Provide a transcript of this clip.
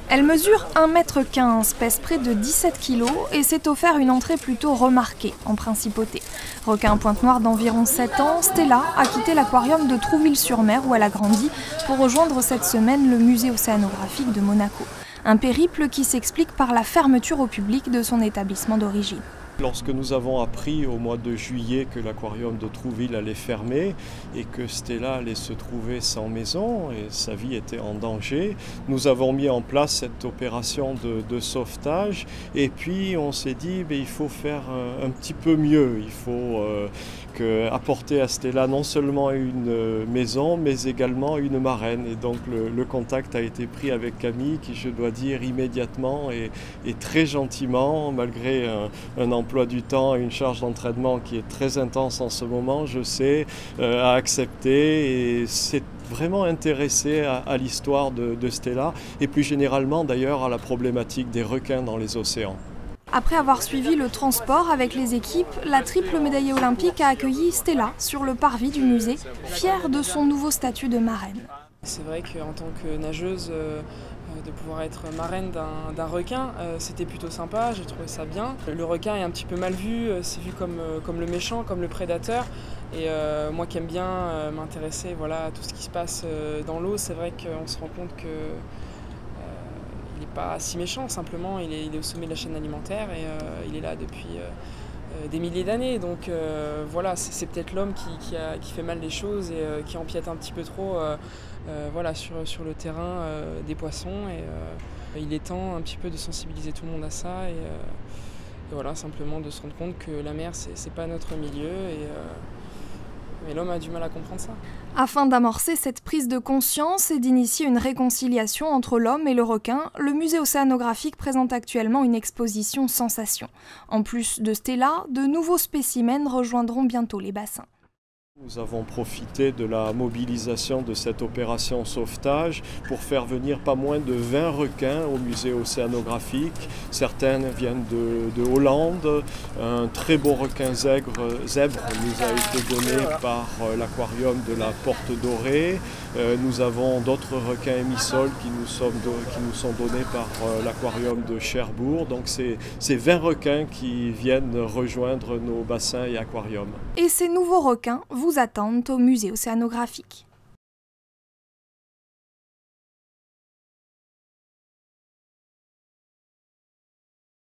Elle mesure 1,15 m, pèse près de 17 kg et s'est offert une entrée plutôt remarquée en principauté. Requin pointe-noire d'environ 7 ans, Stella a quitté l'aquarium de Trouville-sur-Mer où elle a grandi pour rejoindre cette semaine le musée océanographique de Monaco. Un périple qui s'explique par la fermeture au public de son établissement d'origine. Lorsque nous avons appris au mois de juillet que l'aquarium de Trouville allait fermer et que Stella allait se trouver sans maison et sa vie était en danger, nous avons mis en place cette opération de sauvetage et puis on s'est dit il faut faire un petit peu mieux, il faut apporter à Stella non seulement une maison mais également une marraine et donc le contact a été pris avec Camille qui, je dois dire, immédiatement et très gentiment, malgré un emploi du temps et une charge d'entraînement qui est très intense en ce moment, je sais, a accepté et s'est vraiment intéressé à l'histoire de Stella et plus généralement d'ailleurs à la problématique des requins dans les océans. Après avoir suivi le transport avec les équipes, la triple médaillée olympique a accueilli Stella sur le parvis du musée, fière de son nouveau statut de marraine. C'est vrai qu'en tant que nageuse, de pouvoir être marraine d'un requin, c'était plutôt sympa, j'ai trouvé ça bien. Le requin est un petit peu mal vu, c'est vu comme le méchant, comme le prédateur. Et moi qui aime bien m'intéresser à tout ce qui se passe dans l'eau, c'est vrai qu'on se rend compte que il n'est pas si méchant, simplement il est au sommet de la chaîne alimentaire et il est là depuis des milliers d'années. Donc c'est peut-être l'homme qui fait mal les choses et qui empiète un petit peu trop sur le terrain des poissons. Et il est temps un petit peu de sensibiliser tout le monde à ça et simplement de se rendre compte que la mer, c'est pas notre milieu. Mais l'homme a du mal à comprendre ça. Afin d'amorcer cette prise de conscience et d'initier une réconciliation entre l'homme et le requin, le musée océanographique présente actuellement une exposition sensation. En plus de Stella, de nouveaux spécimens rejoindront bientôt les bassins. Nous avons profité de la mobilisation de cette opération sauvetage pour faire venir pas moins de 20 requins au musée océanographique. Certains viennent de Hollande. Un très beau requin zèbre nous a été donné par l'aquarium de la Porte Dorée. Nous avons d'autres requins émissoles qui nous sont donnés par l'aquarium de Cherbourg. Donc c'est 20 requins qui viennent rejoindre nos bassins et aquariums. Et ces nouveaux requins vous attendent au musée océanographique.